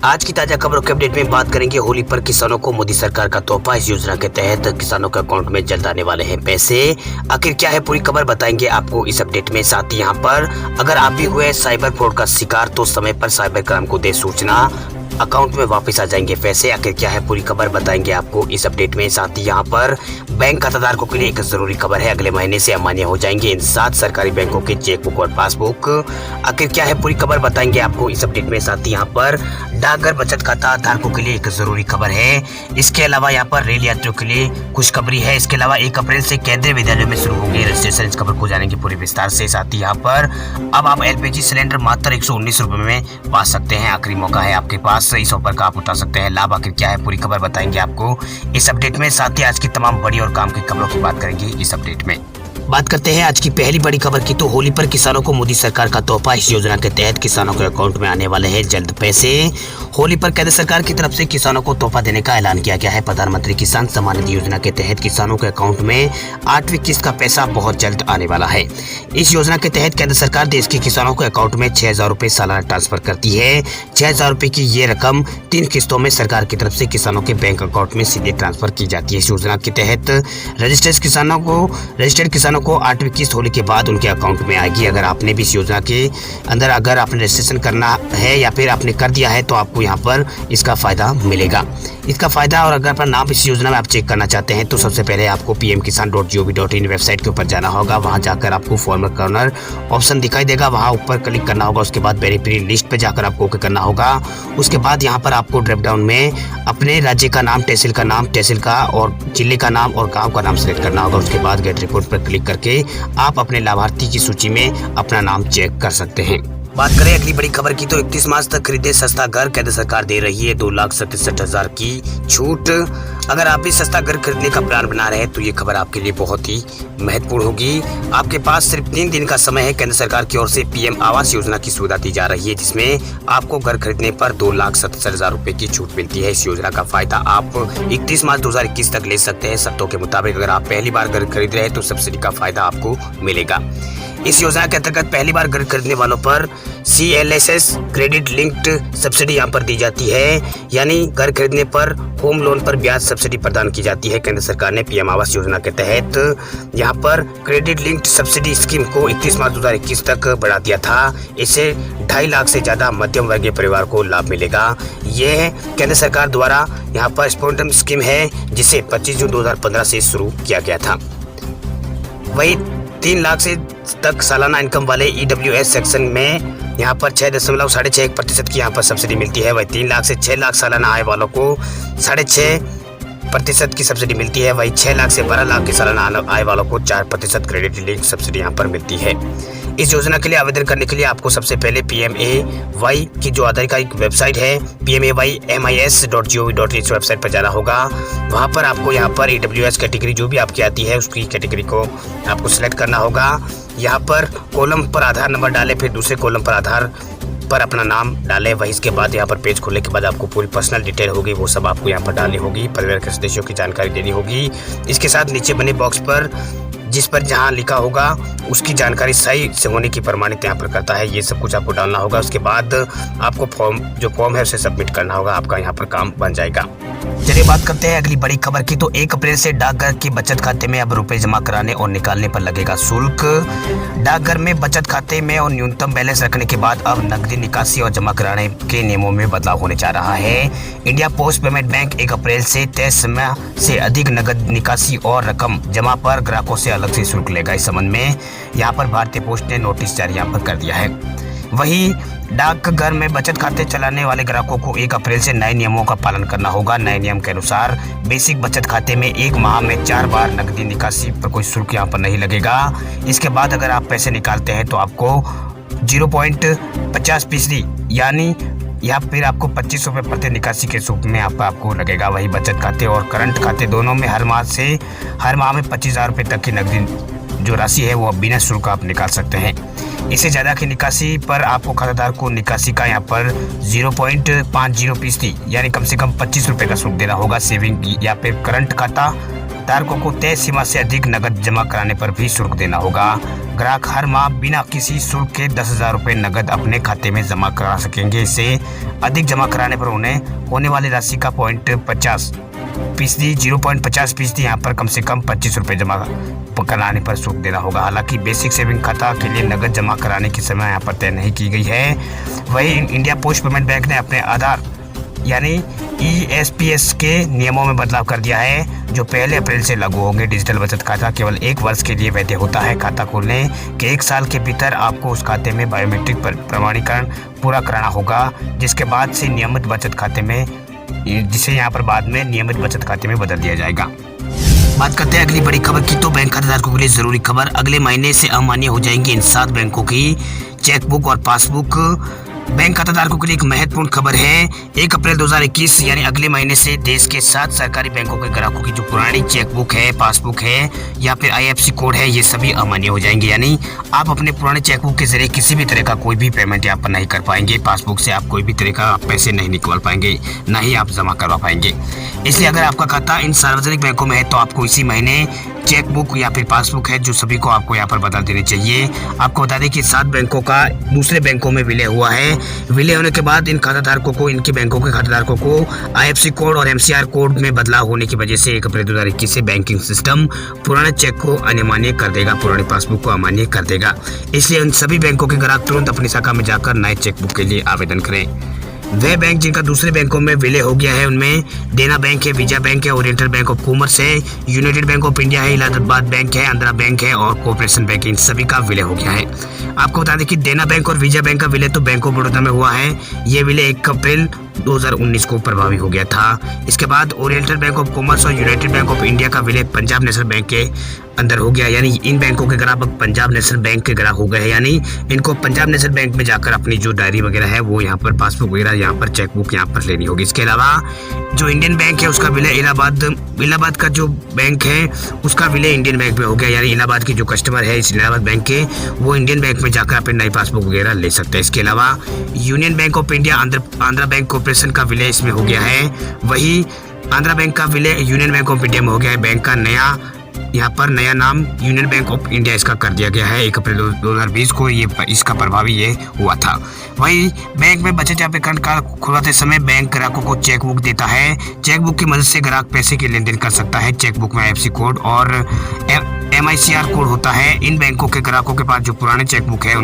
आज की ताजा खबरों के अपडेट में बात करेंगे होली पर किसानों को मोदी सरकार का तोहफा। इस योजना के तहत किसानों के अकाउंट में जल्द आने वाले हैं पैसे। आखिर क्या है पूरी खबर बताएंगे आपको इस अपडेट में। साथ ही यहाँ पर अगर आप भी हुए साइबर फ्रॉड का शिकार तो समय पर साइबर क्राइम को दे सूचना, अकाउंट में वापस आ जाएंगे पैसे। आखिर क्या है पूरी खबर बताएंगे आपको इस अपडेट में। साथ ही यहाँ पर बैंक खाताधारकों के लिए एक जरूरी खबर है, अगले महीने से अमान्य हो जाएंगे इन 7 सरकारी बैंकों के चेकबुक और पासबुक। आखिर क्या है पूरी खबर बताएंगे आपको इस अपडेट में। साथ ही यहाँ पर डाकघर बचत खाता धारकों के लिए एक जरूरी खबर है। इसके अलावा यहाँ पर रेल यात्रियों के लिए खुशखबरी है। इसके अलावा 1 अप्रैल से केंद्रीय विद्यालयों में शुरू होंगे रजिस्ट्रेशन। इस खबर को जानेंगे पूरे विस्तार से। साथ ही यहाँ पर अब आप LPG सिलेंडर मात्र 119 रुपए में पा सकते हैं। आखिरी मौका है आपके पास, इस ऑफर का आप उठा सकते हैं लाभ। आखिर क्या है पूरी खबर बताएंगे आपको इस अपडेट में। साथ ही आज की तमाम बड़ी और काम की खबरों की बात करेंगे इस अपडेट में। बात करते हैं आज की पहली बड़ी खबर की, तो होली पर किसानों को मोदी सरकार का तोहफा। इस योजना के तहत किसानों के अकाउंट में आने वाले हैं जल्द पैसे। होली पर केंद्र सरकार की तरफ से किसानों को तोहफा देने का ऐलान किया गया है। प्रधानमंत्री किसान सम्मान निधि योजना के तहत किसानों के अकाउंट में 8वीं किस्त का पैसा बहुत जल्द आने वाला है। इस योजना के तहत केंद्र सरकार देश के किसानों के अकाउंट में 6000 रुपए सालाना ट्रांसफर करती है। 6000 रुपए की ये रकम 3 किस्तों में सरकार की तरफ से किसानों के बैंक अकाउंट में सीधे ट्रांसफर की जाती है। इस योजना के तहत रजिस्टर्ड किसानों को 8वीं किस्त होली के बाद उनके अकाउंट में आएगी। अगर आपने भी इस योजना के अंदर अगर आपने रजिस्ट्रेशन करना है या फिर आपने कर दिया है तो आपको यहाँ पर इसका फायदा मिलेगा। इसका फायदा और अगर अपना नाम इस योजना में आप चेक करना चाहते हैं तो सबसे पहले आपको pmkisan.gov.in वेबसाइट के ऊपर जाना होगा। वहां जाकर आपको फॉर्मर कॉर्नर ऑप्शन दिखाई देगा, वहां ऊपर क्लिक करना होगा। उसके बाद बेनिफिशियरी लिस्ट पे जाकर आपको ओके करना होगा। उसके बाद यहाँ पर आपको ड्रॉप डाउन में अपने राज्य का नाम, तहसील का और जिले का नाम और गाँव का नाम सेलेक्ट करना होगा। उसके बाद गेट रिपोर्ट पर क्लिक करके आप अपने लाभार्थी की सूची में अपना नाम चेक कर सकते हैं। बात करें अगली बड़ी खबर की, तो 31 मार्च तक खरीदे सस्ता घर। केंद्र सरकार दे रही है 2,67,000 की छूट। अगर आप भी सस्ता घर खरीदने का प्लान बना रहे हैं तो ये खबर आपके लिए बहुत ही महत्वपूर्ण होगी। आपके पास सिर्फ 3 दिन का समय है। केंद्र सरकार की ओर से PM आवास योजना की सुविधा दी जा रही है, जिसमें आपको घर खरीदने पर 2,67,000 रुपए की छूट मिलती है। इस योजना का फायदा आप 31 मार्च 2021 तक ले सकते हैं। शर्तों के मुताबिक अगर आप पहली बार घर खरीद रहे हैं तो सब्सिडी का फायदा आपको मिलेगा। इस योजना के अंतर्गत पहली बार घर खरीदने वालों पर CLSS क्रेडिट लिंक्ड सब्सिडी यहाँ पर दी जाती है, यानी घर खरीदने पर होम लोन पर ब्याज सब्सिडी प्रदान की जाती है। केंद्र सरकार ने PM आवास योजना के तहत यहाँ पर क्रेडिट लिंक्ड सब्सिडी स्कीम को 31 मार्च 2021 तक बढ़ा दिया था। इससे 2.5 लाख से ज्यादा मध्यम वर्गीय परिवार को लाभ मिलेगा। यह केंद्र सरकार द्वारा यहाँ पर स्पॉन्टम स्कीम है, जिसे 25 जून 2015 से शुरू किया गया था। वही 3 लाख से तक सालाना इनकम वाले EWS सेक्शन में यहाँ पर 6.61% की यहाँ पर सब्सिडी मिलती है। वही 3 लाख से 6 लाख सालाना आय वालों को 6.5% की सब्सिडी मिलती है। वही 6 लाख से 12 लाख की सालाना आय वालों को 4% क्रेडिट लिंक सब्सिडी यहाँ पर मिलती है। इस योजना के लिए आवेदन करने के लिए आपको सबसे पहले PMAY की जो आधिकारिक वेबसाइट है PMAYMIS.gov.in इस वेबसाइट पर जाना होगा। वहां पर आपको यहाँ पर EWS कैटेगरी जो भी आपकी आती है उसकी कैटेगरी को आपको सिलेक्ट करना होगा। यहाँ पर कॉलम पर आधार नंबर डालें, फिर दूसरे कॉलम पर आधार पर अपना नाम डालें। वही इसके बाद यहाँ पर पेज खोलने के बाद आपको पूरी पर्सनल डिटेल होगी, वो सब आपको यहाँ पर डालनी होगी। परिवार के सदस्यों की जानकारी देनी होगी। इसके साथ नीचे बने बॉक्स पर जिस पर जहाँ लिखा होगा उसकी जानकारी सही से होने की प्रमाणित यहाँ पर करता है। ये सब कुछ आपको डालना होगा। उसके बाद आपको फॉर्म है उसे सबमिट करना होगा। आपका यहाँ पर काम बन जाएगा। चलिए बात करते हैं अगली बड़ी खबर की, तो 1 अप्रैल से डाकघर की बचत खाते में अब रुपए जमा कराने और निकालने पर लगेगा शुल्क। डाकघर में बचत खाते में और न्यूनतम बैलेंस रखने के बाद अब नकदी निकासी और जमा कराने के नियमों में बदलाव होने जा रहा है। इंडिया पोस्ट पेमेंट बैंक 1 अप्रैल से तय समय से अधिक नकद निकासी और रकम जमा पर ग्राहकों से अलग से शुल्क लेगा। इस संबंध में यहाँ पर भारतीय पोस्ट ने नोटिस जारी यहाँ पर कर दिया है। वही डाकघर में बचत खाते चलाने वाले ग्राहकों को 1 अप्रैल से नए नियमों का पालन करना होगा। नए नियम के अनुसार बेसिक बचत खाते में 1 माह में 4 बार नकदी निकासी पर कोई शुल्क यहाँ पर नहीं लगेगा। इसके बाद अगर आप पैसे निकालते हैं तो आपको 0.50% यानी या फिर आपको 25 रुपये प्रति निकासी के रूप में आपको लगेगा। वही बचत खाते और करंट खाते दोनों में हर माह में 25,000 रुपये तक की नकदी जो राशि है वो बिना शुल्क आप निकाल सकते हैं। इससे ज़्यादा की निकासी पर आपको खाताधारक को निकासी का यहाँ पर 0.50% यानी कम से कम 25 रुपये का शुल्क देना होगा। सेविंग या फिर करंट खाता धारकों को तय सीमा से अधिक नकद जमा कराने पर भी शुल्क देना होगा। ग्राहक हर माह बिना किसी शुल्क के 10,000 रुपये नकद अपने खाते में जमा करा सकेंगे। इससे अधिक जमा कराने पर उन्हें होने वाली राशि का 0.50% यहाँ पर कम से कम 25 रुपये जमा कराने पर सूट देना होगा। हालांकि बेसिक सेविंग खाता के लिए नकद जमा कराने की समय यहाँ पर तय नहीं की गई है। वहीं इंडिया पोस्ट पेमेंट बैंक ने अपने आधार यानी ESPS के नियमों में बदलाव कर दिया है, जो 1 अप्रैल से लागू होंगे। डिजिटल बचत खाता केवल 1 वर्ष के लिए वैध होता है। खाता खोलने के 1 साल के भीतर आपको उस खाते में बायोमेट्रिक प्रमाणीकरण पूरा कराना होगा, जिसके बाद से नियमित बचत खाते में नियमित खाते में बदल दिया जाएगा। बात करते हैं अगली बड़ी खबर की, तो बैंक खातेधारकों के लिए जरूरी खबर। अगले महीने से अमान्य हो जाएंगी इन 7 बैंकों की चेकबुक और पासबुक। बैंक खाताधारकों के लिए एक महत्वपूर्ण खबर है। 1 अप्रैल 2021 यानी अगले महीने से देश के 7 सरकारी बैंकों के ग्राहकों की जो पुरानी चेकबुक है, पासबुक है या फिर IFSC कोड है, ये सभी अमान्य हो जाएंगे। यानी आप अपने पुराने चेकबुक के जरिए किसी भी तरह का कोई भी पेमेंट यहाँ पर नहीं कर पाएंगे। पासबुक से आप कोई भी तरह का पैसे नहीं निकाल पाएंगे, ना ही आप जमा करवा पाएंगे। इसलिए अगर आपका खाता इन सार्वजनिक बैंकों में है तो आपको इसी महीने चेकबुक या फिर पासबुक है जो सभी को आपको यहाँ पर बता देनी चाहिए। आपको बता दें कि 7 बैंकों का दूसरे बैंकों में विलय हुआ है। विलय होने के बाद इनके बैंकों के खाताधारकों को IFSC कोड और MCR कोड में बदलाव होने की वजह से 1 अप्रैल 2021 से बैंकिंग सिस्टम पुराने चेक को अमान्य कर देगा, पुराने पासबुक को अमान्य कर देगा। इसलिए इन सभी बैंकों के ग्राहक तुरंत अपनी शाखा में जाकर नए चेकबुक के लिए आवेदन करें। वह बैंक जिनका दूसरे बैंकों में विलय हो गया है उनमें देना बैंक है, विजया बैंक है, ओरिएंटल बैंक ऑफ कॉमर्स है, यूनाइटेड बैंक ऑफ इंडिया है, इलाहाबाद बैंक है, आंध्रा बैंक है और कॉर्पोरेशन बैंक, इन सभी का विलय हो गया है। आपको बता दें कि देना बैंक और विजया बैंक का विलय तो बैंक ऑफ बड़ौदा में हुआ है। ये विलय 1 अप्रैल 2019 को प्रभावी हो गया था। इसके बाद ओरिएंटल बैंक ऑफ कॉमर्स और यूनाइटेड बैंक ऑफ इंडिया का विलय पंजाब नेशनल बैंक के अंदर हो गया। यानी इन बैंकों के ग्राहक पंजाब नेशनल बैंक के ग्राहक हो गए हैं। यानी इनको पंजाब नेशनल बैंक में जाकर अपनी जो डायरी वगैरह है वो यहाँ पर पासबुक वगैरह यहाँ पर चेकबुक यहाँ पर लेनी होगी। इसके अलावा जो इंडियन बैंक है उसका विलय इलाहाबाद का जो बैंक है उसका विलय इंडियन बैंक में हो गया। यानी इलाहाबाद की जो कस्टमर है इस इलाहाबाद बैंक के वो इंडियन बैंक में जाकर अपनी नई पासबुक वगैरह ले सकते हैं। इसके अलावा union bank of India Andhra bank corporation का विलय इसमें हो गया है। वही आंध्रा बैंक का विलय यूनियन बैंक ऑफ इंडिया में हो गया है। बैंक का यहाँ पर नया नाम यूनियन बैंक ऑफ इंडिया इसका कर दिया गया है। 1 अप्रैल 2020 को इसका प्रभावी ये हुआ था। वही बैंक में बचत या कार्ड का खुलवाते समय बैंक ग्राहकों को चेकबुक देता है। चेकबुक की मदद से ग्राहक पैसे की लेन देन कर सकता है। चेकबुक में IFSC कोड और MICR कोड होता है। इन बैंकों के ग्राहकों के पास जो पुराने चेकबुक है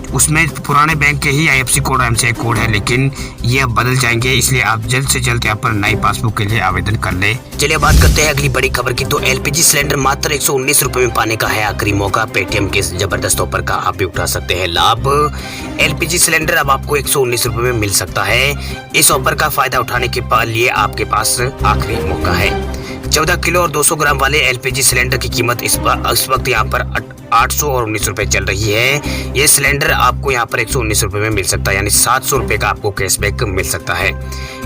उसमें पुराने बैंक के ही IFSC कोड और MCI कोड है, लेकिन ये अब बदल जाएंगे। इसलिए आप जल्द से जल्द यहाँ पर नई पासबुक के लिए आवेदन कर ले। चलिए बात करते हैं अगली बड़ी खबर की, तो LPG सिलेंडर मात्र 119 रुपए में पाने का है आखिरी मौका। पेटीएम के इस जबरदस्त ऑफर का आप भी उठा सकते हैं लाभ। LPG सिलेंडर अब आपको 119 रुपए में मिल सकता है। इस ऑफर का फायदा उठाने के लिए आपके पास आखिरी मौका है। 14 किलो और 200 ग्राम वाले LPG सिलेंडर की कीमत इस वक्त यहाँ पर 800 और 19 रुपए चल रही है। ये सिलेंडर आपको यहाँ पर 119 रुपए में मिल सकता है, यानी 700 रुपए का आपको कैशबैक मिल सकता है।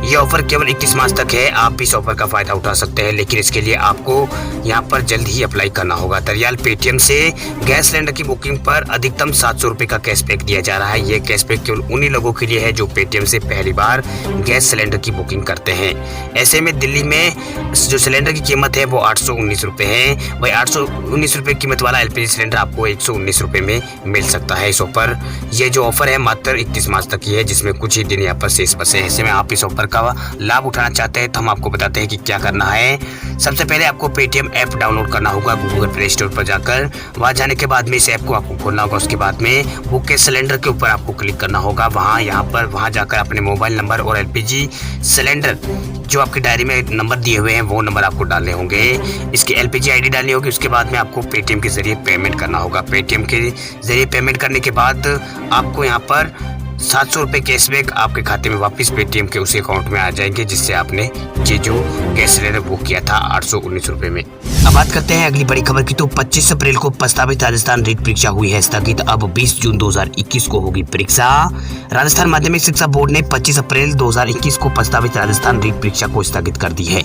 ये ऑफर केवल 31 मार्च तक है। आप इस ऑफर का फायदा उठा सकते हैं, लेकिन इसके लिए आपको यहाँ पर जल्द ही अप्लाई करना होगा। दरअसल पेटीएम से गैस सिलेंडर की बुकिंग पर अधिकतम 700 रुपए का कैशबैक दिया जा रहा है। ये कैशबैक केवल उन्हीं लोगों के लिए है जो पेटीएम से पहली बार गैस सिलेंडर की बुकिंग करते हैं। ऐसे में दिल्ली में जो सिलेंडर की कीमत है वो 819 रुपए है। वही 819 रुपए कीमत वाला LPG सिलेंडर आपको 119 रुपए में मिल सकता है। इस ऑफर ये जो ऑफर है मात्र 31 मार्च तक ही है, जिसमें कुछ ही दिन यहाँ पर शेष बचे हैं। ऐसे में आप इस ऑफर का लाभ उठाना चाहते हैं तो हम आपको बताते हैं कि क्या करना है। सबसे पहले आपको पेटीएम ऐप डाउनलोड करना होगा गूगल प्ले स्टोर पर जाकर। वहां जाने के बाद में इस ऐप को आपको खोलना होगा। उसके बाद में बुक के सिलेंडर के ऊपर आपको क्लिक करना होगा। वहां जाकर अपने मोबाइल नंबर और LPG सिलेंडर जो आपकी डायरी में नंबर दिए हुए हैं वो नंबर आपको डालने होंगे। इसकी LPG ID डालनी होगी। उसके बाद में आपको पेटीएम के जरिए पेमेंट करना होगा। पेटीएम के जरिए पेमेंट करने के बाद आपको यहाँ पर 700 रुपए कैशबैक आपके खाते में वापस पेटीएम के उसी अकाउंट में आ जाएंगे जिससे आपने ये जो गैस सिलेंडर बुक किया था 819 रुपए में। अब बात करते हैं अगली बड़ी खबर की, तो 25 अप्रैल को प्रस्तावित राजस्थान रीट परीक्षा हुई है स्थगित। अब 20 जून 2021 को होगी परीक्षा। राजस्थान माध्यमिक शिक्षा बोर्ड ने 25 अप्रैल 2021 को प्रस्तावित राजस्थान रीट परीक्षा को स्थगित कर दी है।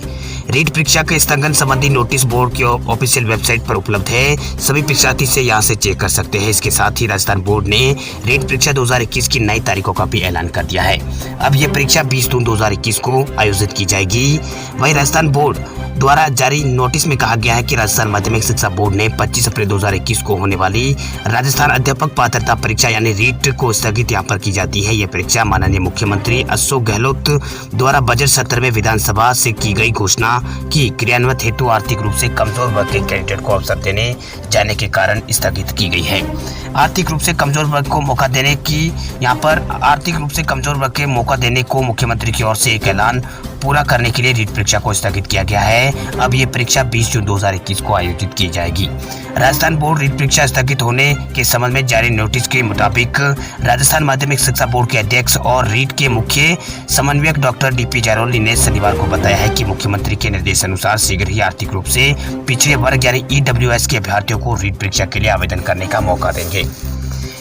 रीट परीक्षा के स्थगन संबंधी नोटिस बोर्ड की ऑफिशियल वेबसाइट पर उपलब्ध है। सभी परीक्षार्थी से यहाँ से चेक कर सकते हैं। इसके साथ ही राजस्थान बोर्ड ने रीट परीक्षा 2021 की नई तारीखों का भी ऐलान कर दिया है। अब यह परीक्षा 20 जून 2021 को आयोजित की जाएगी। वहीं राजस्थान बोर्ड द्वारा जारी नोटिस में कहा गया है कि राजस्थान माध्यमिक शिक्षा बोर्ड ने 25 अप्रैल 2021 को होने वाली राजस्थान अध्यापक पात्रता परीक्षा यानी रीट को स्थगित यहाँ पर की जाती है। यह परीक्षा माननीय मुख्यमंत्री अशोक गहलोत द्वारा बजट सत्र में विधानसभा से की गई घोषणा की क्रियान्वित हेतु आर्थिक रूप से कमजोर वर्ग के कैंडिडेट को अवसर देने जाने के कारण स्थगित की गई है। आर्थिक रूप से कमजोर वर्ग को मौका देने की यहाँ पर आर्थिक रूप से कमजोर वर्ग के मौका देने को मुख्यमंत्री की ओर से एक ऐलान पूरा करने के लिए रीट परीक्षा को स्थगित किया गया है। अब ये परीक्षा 20 जून 2021 को आयोजित की जाएगी। राजस्थान बोर्ड रीट परीक्षा स्थगित होने के संबंध में जारी नोटिस के मुताबिक राजस्थान माध्यमिक शिक्षा बोर्ड के अध्यक्ष और रीट के मुख्य समन्वयक डॉक्टर DP जारौली ने शनिवार को बताया है कि मुख्यमंत्री के निर्देशानुसार शीघ्र ही आर्थिक रूप से पिछड़े वर्ग यानी EWS के अभ्यर्थियों को रीट परीक्षा के लिए आवेदन करने का मौका देंगे।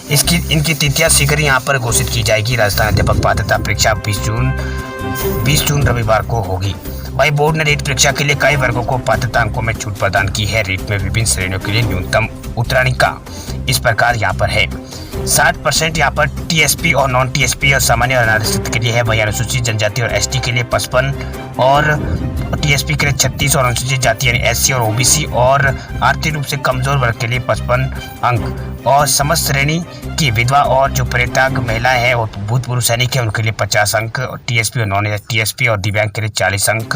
इनकी तिथियां शीघ्र यहाँ पर घोषित की जाएगी। राजस्थान अध्यापक पात्रता परीक्षा 20 जून रविवार को होगी। वही बोर्ड ने रीट परीक्षा के लिए कई वर्गों को पात्रता अंकों में छूट प्रदान की है। रीट में विभिन्न श्रेणियों के लिए न्यूनतम उत्तराधिकार इस प्रकार यहाँ पर है। 60% यहाँ पर TSP और नॉन TSP और सामान्य और अनारक्षित के लिए है। वही अनुसूचित जनजाति और ST के लिए 55 और TSP के लिए 36 और अनुसूचित जाति यानी SC और OBC और आर्थिक रूप से कमजोर वर्ग के लिए 55 अंक और समस्त श्रेणी की विधवा और जो परित्याग महिलाएं हैं और भूतपूर्व सैनिक है उनके लिए 50 अंक, TSP और नॉन TSP और दिव्यांग के लिए 40 अंक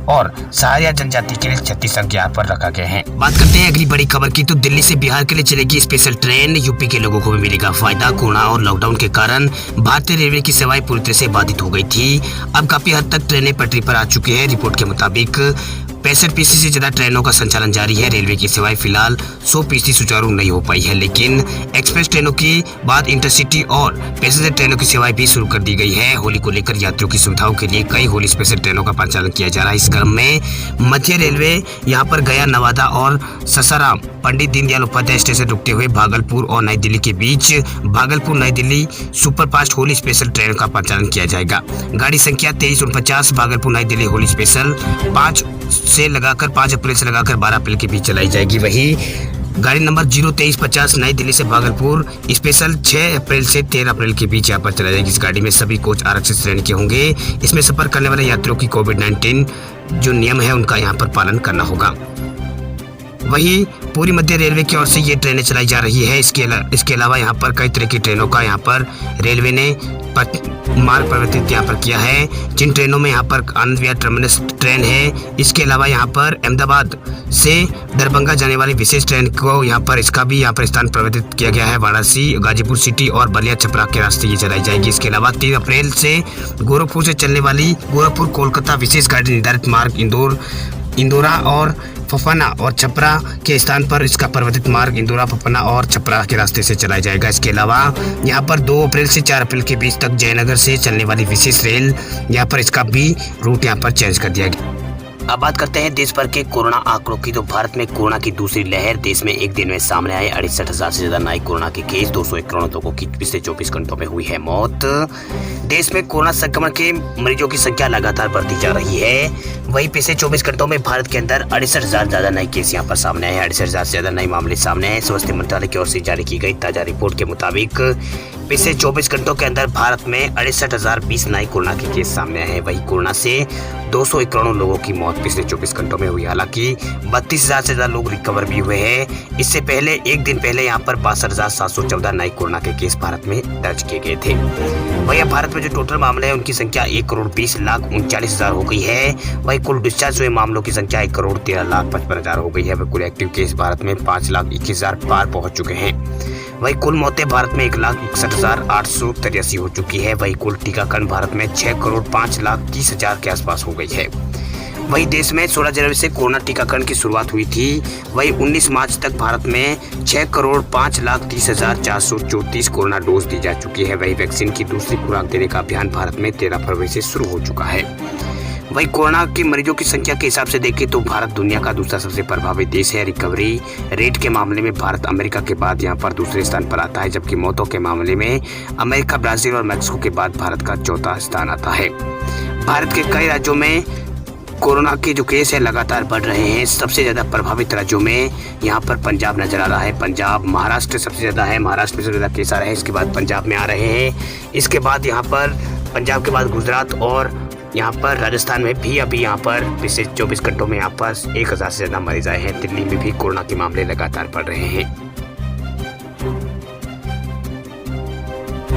और सहायक जनजाति के लिए 36 अंक यहाँ पर रखा गया है। बात करते हैं अगली बड़ी खबर की, तो दिल्ली से बिहार के लिए चलेगी स्पेशल ट्रेन। यूपी के लोगों को भी मिलेगा फायदा। कोरोना और लॉकडाउन के कारण भारतीय रेलवे की सेवाएं पूरी तरह से बाधित हो गई थी। अब काफी हद तक ट्रेनें पटरी पर आ चुकी है। रिपोर्ट के मुताबिक 65% से ज्यादा ट्रेनों का संचालन जारी है। रेलवे की सेवाएं फिलहाल 100% सुचारू नहीं हो पाई है, लेकिन एक्सप्रेस ट्रेनों के बाद इंटरसिटी और पैसेंजर ट्रेनों की सेवाएं भी शुरू कर दी गई है। होली को लेकर यात्रियों की सुविधाओं के लिए कई होली स्पेशल ट्रेनों का परिचालन किया जा रहा है। इस क्रम में मध्य रेलवे यहाँ पर गया, नवादा और ससाराम पंडित दीनदयाल उपाध्याय स्टेशन रुकते हुए भागलपुर और नई दिल्ली के बीच भागलपुर नई Delhi superfast Holi special train का परिचालन किया जाएगा। गाड़ी संख्या 2349 भागलपुर नई दिल्ली होली स्पेशल 5 अप्रैल से लगाकर 12 अप्रैल के बीच चलाई जाएगी। वही गाड़ी नंबर 02350 नई दिल्ली से भागलपुर स्पेशल 6 अप्रैल से 13 अप्रैल के बीच यहाँ पर चलाई जाएगी। इस गाड़ी में सभी कोच आरक्षित श्रेणी के होंगे। इसमें सफर करने वाले यात्रियों की कोविड-19 जो नियम है उनका यहाँ पर पालन करना होगा। वही पूरी मध्य रेलवे की ओर से ये ट्रेनें चलाई जा रही है। इसके अलावा यहाँ पर कई तरह की ट्रेनों का यहाँ पर रेलवे ने मार्ग परिवर्तित यहाँ पर किया है। जिन ट्रेनों में यहाँ पर आनंद विहार टर्मिनस ट्रेन है, इसके अलावा यहाँ पर अहमदाबाद से दरभंगा जाने वाली विशेष ट्रेन को यहाँ पर स्थान परिवर्तित किया गया है। वाराणसी, गाजीपुर सिटी और बलिया छपरा के रास्ते ये चलाई जाएगी। इसके अलावा 3 अप्रैल से गोरखपुर से चलने वाली गोरखपुर कोलकाता विशेष गाड़ी निर्धारित मार्ग इंदौरा और फफना और छपरा के स्थान पर इसका परिवर्तित मार्ग इंदौरा, फफना और छपरा के रास्ते से चलाया जाएगा। इसके अलावा यहाँ पर 2 अप्रैल से 4 अप्रैल के बीच तक जयनगर से चलने वाली विशेष रेल यहाँ पर इसका भी रूट यहाँ पर चेंज कर दिया गया। अब बात करते हैं देश भर के कोरोना आंकड़ों की। तो भारत में कोरोना की दूसरी लहर, देश में एक दिन में सामने आए 68,000 से ज्यादा नए कोरोना के केस। 201 करोड़ लोगों की पिछले 24 घंटों में हुई है मौत। देश में कोरोना संक्रमण के मरीजों की संख्या लगातार बढ़ती जा रही है। वहीं पिछले 24 घंटों में भारत के अंदर 68,000 ज्यादा नए केस यहाँ पर सामने आए हैं। 68,000 से ज्यादा नए मामले सामने आए। स्वास्थ्य मंत्रालय की ओर से जारी की गई ताजा रिपोर्ट के मुताबिक पिछले 24 घंटों के अंदर भारत में 68,020 नए कोरोना के केस सामने आए हैं। वहीं कोरोना से 201 करोड़ लोगों की मौत पिछले 24 घंटों में हुई। हालांकि 32,000 से ज्यादा लोग रिकवर भी हुए हैं। इससे पहले एक दिन पहले यहाँ पर 62,714 नए कोरोना के केस भारत में दर्ज किए गए थे। वहीं भारत में जो टोटल मामले हैं उनकी संख्या 1,20,39,000 हो गई है। वहीं कुल डिस्चार्ज हुए मामलों की संख्या 1,13,55,000 हो गई है। वही कुल एक्टिव केस भारत में 5,21,000 पार पहुंच चुके हैं। वही कुल मौतें भारत में 1,61,883 हो चुकी है। वही कुल टीकाकरण भारत में 6,05,30,000 के आसपास हो गई है। वही देश में 16 जनवरी से कोरोना टीकाकरण की शुरुआत हुई थी। वही 19 मार्च तक भारत में 6,05,30,434 कोरोना डोज दी जा चुकी है। वही वैक्सीन की दूसरी खुराक देने का अभियान भारत में 13 फरवरी से शुरू हो चुका है। वही कोरोना के मरीजों की संख्या के हिसाब से देखें तो भारत दुनिया का दूसरा सबसे प्रभावित देश है। रिकवरी रेट के मामले में भारत अमेरिका के बाद यहाँ पर दूसरे स्थान पर आता है, जबकि मौतों के मामले में अमेरिका, ब्राजील और मैक्सिको के बाद भारत का चौथा स्थान आता है। भारत के कई राज्यों में कोरोना के जो केस है लगातार बढ़ रहे हैं। सबसे ज्यादा प्रभावित राज्यों में यहाँ पर पंजाब नजर आ रहा है। पंजाब, महाराष्ट्र सबसे ज्यादा है। महाराष्ट्र में सबसे ज्यादा केस आ रहे हैं। इसके बाद पंजाब में आ रहे हैं। इसके बाद यहाँ पर पंजाब के बाद गुजरात और यहाँ पर राजस्थान में भी अभी यहाँ पर पिछले 24 घंटों में यहाँ पर 1000 से ज़्यादा मरीज आए हैं। दिल्ली में भी कोरोना के मामले लगातार बढ़ रहे हैं।